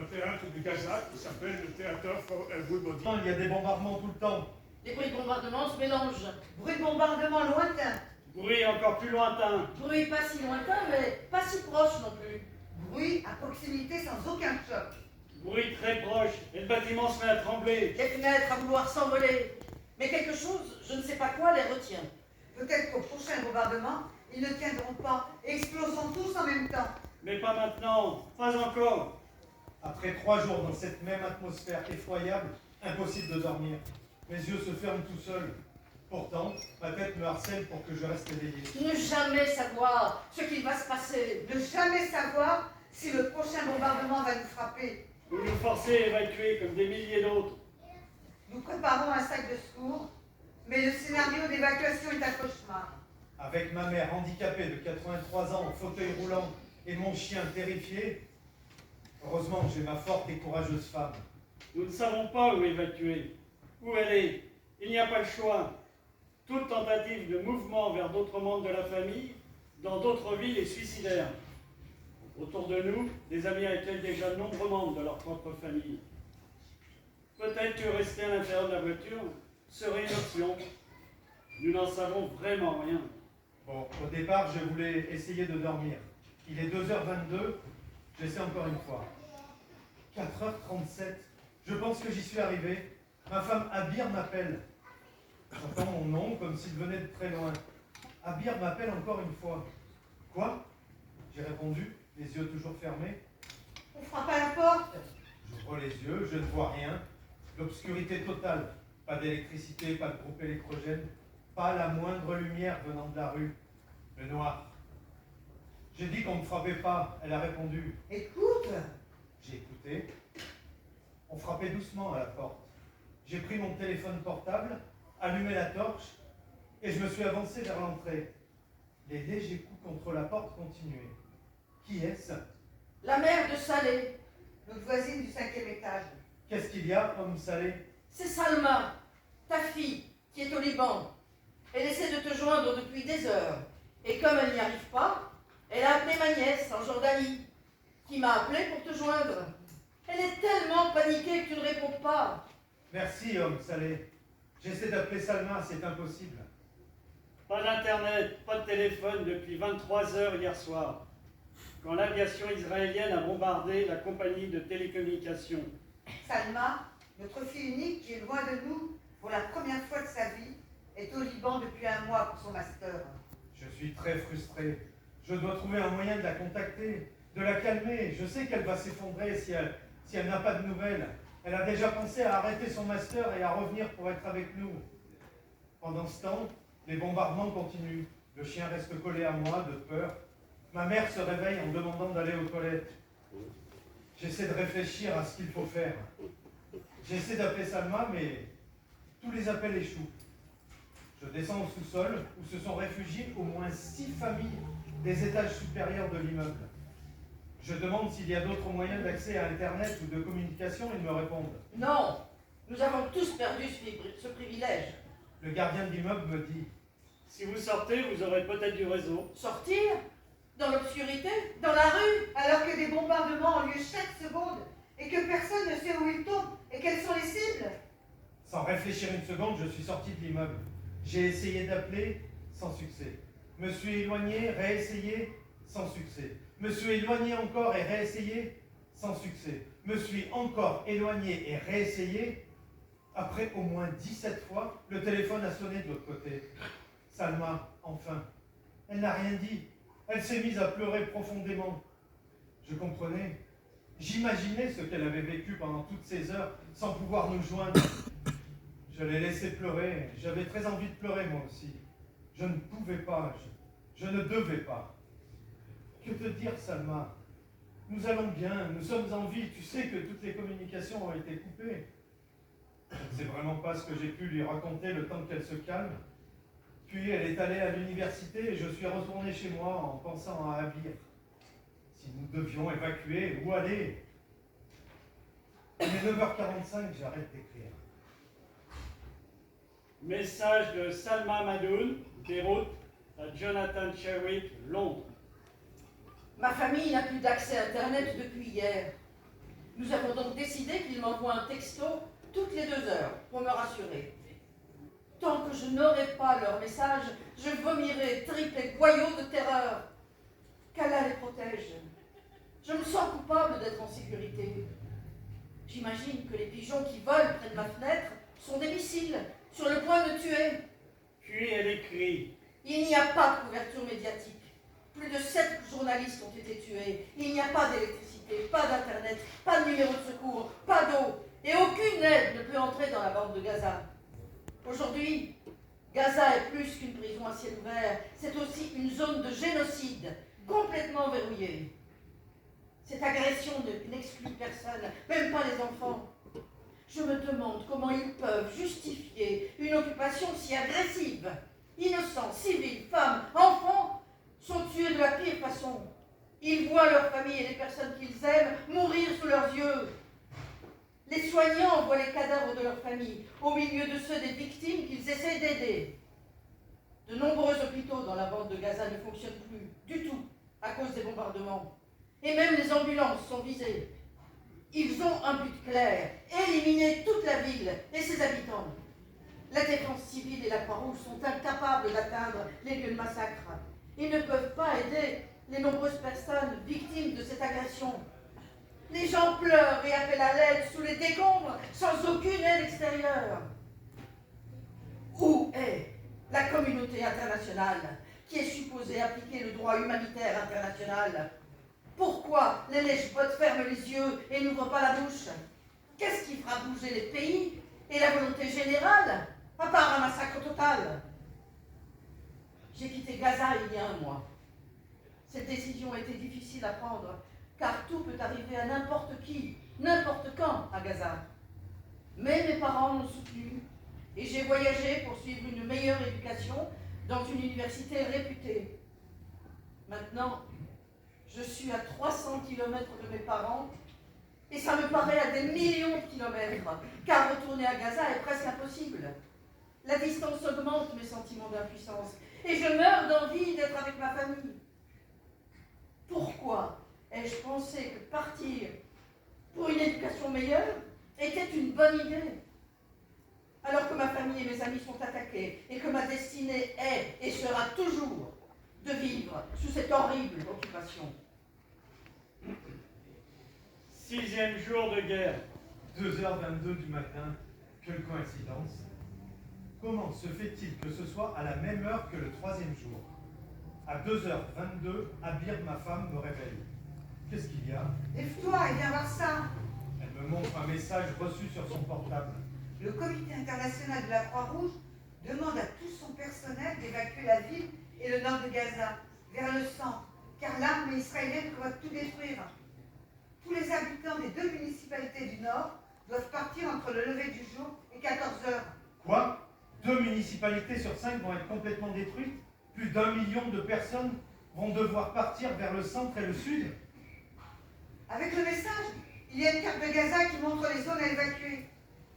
un théâtre du Kazakh qui s'appelle le théâtre Elgoubodi. Il y a des bombardements tout le temps. Les bruits de bombardement se mélangent. Bruit de bombardement lointain. Bruit encore plus lointain. Bruit pas si lointain, mais pas si proche non plus. Bruit à proximité sans aucun choc. Bruit très proche, et le bâtiment se met à trembler. Les fenêtres à vouloir s'envoler. Mais quelque chose, je ne sais pas quoi, les retient. Peut-être qu'au prochain bombardement, ils ne tiendront pas et exploseront tous en même temps. Mais pas maintenant, pas encore. Après 3 jours dans cette même atmosphère effroyable, impossible de dormir. Mes yeux se ferment tout seuls. Pourtant, ma tête me harcèle pour que je reste éveillé. Ne jamais savoir ce qu'il va se passer. Ne jamais savoir si le prochain bombardement va nous frapper. Vous nous forcez à évacuer comme des milliers d'autres. Nous préparons un sac de secours, mais le scénario d'évacuation est un cauchemar. Avec ma mère handicapée de 83 ans en fauteuil roulant et mon chien terrifié, heureusement j'ai ma forte et courageuse femme. Nous ne savons pas où évacuer. Où elle est. Il n'y a pas le choix. Toute tentative de mouvement vers d'autres membres de la famille, dans d'autres villes, est suicidaire. Autour de nous, des amis accueillent déjà de nombreux membres de leur propre famille. Peut-être que rester à l'intérieur de la voiture serait une option. Nous n'en savons vraiment rien. Bon, au départ, je voulais essayer de dormir. Il est 2h22, j'essaie encore une fois. 4h37, je pense que j'y suis arrivé. Ma femme Abir m'appelle. J'entends mon nom comme s'il venait de très loin. Abir m'appelle encore une fois. Quoi? J'ai répondu, les yeux toujours fermés. On frappe à la porte. J'ouvre les yeux, je ne vois rien. L'obscurité totale. Pas d'électricité, pas de groupe électrogène. Pas la moindre lumière venant de la rue. Le noir. J'ai dit qu'on ne me frappait pas. Elle a répondu. Écoute. J'ai écouté. On frappait doucement à la porte. J'ai pris mon téléphone portable, allumé la torche, et je me suis avancé vers l'entrée. Les légers coups contre la porte continuaient. Qui est-ce? La mère de Salé. Notre voisine du 5e étage. Qu'est-ce qu'il y a, homme salé? C'est Salma, ta fille, qui est au Liban. Elle essaie de te joindre depuis des heures. Et comme elle n'y arrive pas, elle a appelé ma nièce en Jordanie, qui m'a appelé pour te joindre. Elle est tellement paniquée que tu ne réponds pas. Merci, homme salé. J'essaie d'appeler Salma, c'est impossible. Pas d'internet, pas de téléphone depuis 23 heures hier soir, quand l'aviation israélienne a bombardé la compagnie de télécommunications. Salma, notre fille unique qui est loin de nous pour la première fois de sa vie, est au Liban depuis 1 mois pour son master. Je suis très frustré. Je dois trouver un moyen de la contacter, de la calmer. Je sais qu'elle va s'effondrer si elle n'a pas de nouvelles. Elle a déjà pensé à arrêter son master et à revenir pour être avec nous. Pendant ce temps, les bombardements continuent. Le chien reste collé à moi de peur. Ma mère se réveille en me demandant d'aller aux toilettes. J'essaie de réfléchir à ce qu'il faut faire. J'essaie d'appeler Salma, mais tous les appels échouent. Je descends au sous-sol, où se sont réfugiées au moins 6 familles des étages supérieurs de l'immeuble. Je demande s'il y a d'autres moyens d'accès à Internet ou de communication, ils me répondent. Non, nous avons tous perdu ce privilège. Le gardien de l'immeuble me dit. Si vous sortez, vous aurez peut-être du réseau. Sortir? Dans l'obscurité? Dans la rue? Alors que des bombardements ont lieu chaque seconde et que personne ne sait où ils tombent et quelles sont les cibles. Sans réfléchir une seconde, je suis sorti de l'immeuble. J'ai essayé d'appeler, sans succès. Me suis éloigné, réessayé, sans succès. Me suis éloigné encore et réessayé, sans succès. Me suis encore éloigné et réessayé. Après au moins 17 fois, le téléphone a sonné de l'autre côté. Salma, enfin. Elle n'a rien dit. Elle s'est mise à pleurer profondément. Je comprenais. J'imaginais ce qu'elle avait vécu pendant toutes ces heures sans pouvoir nous joindre. Je l'ai laissé pleurer. J'avais très envie de pleurer moi aussi. Je ne pouvais pas. Je ne devais pas. Que te dire, Salma? Nous allons bien, nous sommes en vie. Tu sais que toutes les communications ont été coupées. Je ne sais vraiment pas ce que j'ai pu lui raconter le temps qu'elle se calme. Puis elle est allée à l'université et je suis retourné chez moi en pensant à Abir. Si nous devions évacuer, où aller? Il est 9h45, j'arrête d'écrire. Message de Salma Madoun, Beyrouth, à Jonathan Cherwick, Londres. Ma famille n'a plus d'accès à Internet depuis hier. Nous avons donc décidé qu'il m'envoie un texto toutes les 2 heures pour me rassurer. Tant que je n'aurai pas leur message, je vomirai triple boyau de terreur. Qu'Allah les protège. Je me sens coupable d'être en sécurité. J'imagine que les pigeons qui volent près de ma fenêtre sont des missiles, sur le point de tuer. Puis elle écrit. Il n'y a pas de couverture médiatique. Plus de 7 journalistes ont été tués. Il n'y a pas d'électricité, pas d'internet, pas de numéro de secours, pas d'eau. Et aucune aide ne peut entrer dans la bande de Gaza. Aujourd'hui, Gaza est plus qu'une prison à ciel ouvert. C'est aussi une zone de génocide, complètement verrouillée. Cette agression n'exclut personne, même pas les enfants. Je me demande comment ils peuvent justifier une occupation si agressive. Innocents, civils, femmes, enfants sont tués de la pire façon. Ils voient leurs familles et les personnes qu'ils aiment mourir sous leurs yeux. Les soignants voient les cadavres de leurs familles au milieu de ceux des victimes qu'ils essaient d'aider. De nombreux hôpitaux dans la bande de Gaza ne fonctionnent plus du tout à cause des bombardements. Et même les ambulances sont visées. Ils ont un but clair, éliminer toute la ville et ses habitants. La défense civile et la Croix-Rouge sont incapables d'atteindre les lieux de massacre. Ils ne peuvent pas aider les nombreuses personnes victimes de cette agression. Les gens pleurent et appellent à l'aide sous les décombres, sans aucune aide extérieure. Où est la communauté internationale qui est supposée appliquer le droit humanitaire international? Pourquoi les lèche-bottes ferment les yeux et n'ouvrent pas la bouche? Qu'est-ce qui fera bouger les pays et la volonté générale, à part un massacre total? J'ai quitté Gaza il y a 1 mois. Cette décision a été difficile à prendre, car tout peut arriver à n'importe qui, n'importe quand à Gaza. Mais mes parents m'ont soutenu et j'ai voyagé pour suivre une meilleure éducation dans une université réputée. Maintenant, je suis à 300 km de mes parents et ça me paraît à des millions de kilomètres, car retourner à Gaza est presque impossible. La distance augmente mes sentiments d'impuissance et je meurs d'envie d'être avec ma famille. Pourquoi ai-je pensé que partir pour une éducation meilleure était une bonne idée? Alors que ma famille et mes amis sont attaqués et que ma destinée est et sera toujours de vivre sous cette horrible occupation. 6e jour de guerre. 2h22 du matin, quelle coïncidence. Comment se fait-il que ce soit à la même heure que le 3e jour? À 2h22, Abir, ma femme, me réveille. Qu'est-ce qu'il y a? Lève-toi et viens voir ça. Elle me montre un message reçu sur son portable. Le comité international de la Croix-Rouge demande à tout son personnel d'évacuer la ville et le nord de Gaza, vers le centre, car l'armée israélienne doit tout détruire. Tous les habitants des 2 municipalités du nord doivent partir entre le lever du jour et 14 heures. Quoi? 2 municipalités sur 5 vont être complètement détruites? Plus d'1 million de personnes vont devoir partir vers le centre et le sud? Avec le message, il y a une carte de Gaza qui montre les zones à évacuer.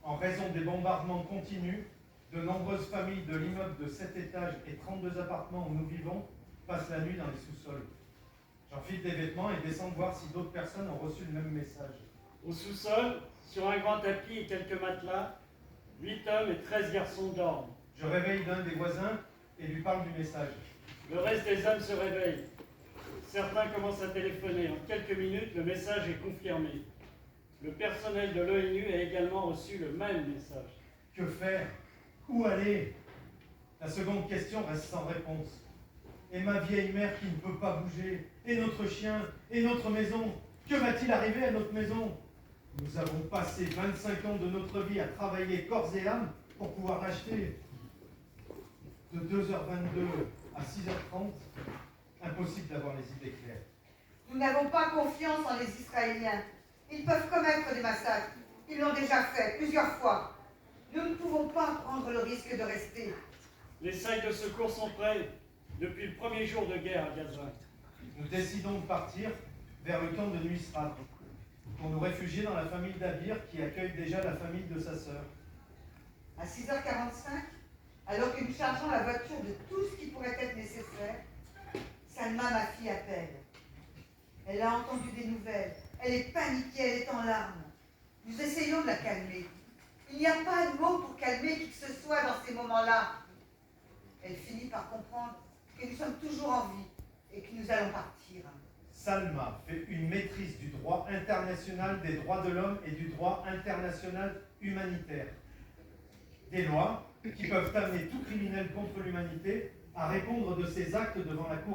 En raison des bombardements continus, de nombreuses familles de l'immeuble de 7 étages et 32 appartements où nous vivons passent la nuit dans les sous-sols. J'enfile des vêtements et descends voir si d'autres personnes ont reçu le même message. Au sous-sol, sur un grand tapis et quelques matelas, 8 hommes et 13 garçons dorment. Je réveille l'un des voisins et lui parle du message. Le reste des hommes se réveillent. Certains commencent à téléphoner. En quelques minutes, le message est confirmé. Le personnel de l'ONU a également reçu le même message. Que faire? Où aller? La seconde question reste sans réponse. Et ma vieille mère qui ne peut pas bouger? Et notre chien? Et notre maison? Que va-t-il arriver à notre maison? Nous avons passé 25 ans de notre vie à travailler corps et âme pour pouvoir acheter. De 2h22 à 6h30, impossible d'avoir les idées claires. Nous n'avons pas confiance en les Israéliens. Ils peuvent commettre des massacres. Ils l'ont déjà fait plusieurs fois. Nous ne pouvons pas prendre le risque de rester. Les sacs de secours sont prêts depuis le premier jour de guerre à Gaza. Nous décidons de partir vers le camp de Nusrat pour nous réfugier dans la famille d'Abir qui accueille déjà la famille de sa sœur. À 6h45, alors que nous chargeons la voiture de tout ce qui pourrait être nécessaire, Salma, ma fille, appelle. Elle a entendu des nouvelles. Elle est paniquée, elle est en larmes. Nous essayons de la calmer. Il n'y a pas de mots pour calmer qui que ce soit dans ces moments-là. Elle finit par comprendre que nous sommes toujours en vie et que nous allons partir. Salma fait une maîtrise du droit international des droits de l'homme et du droit international humanitaire. Des lois qui peuvent amener tout criminel contre l'humanité à répondre de ses actes devant la Cour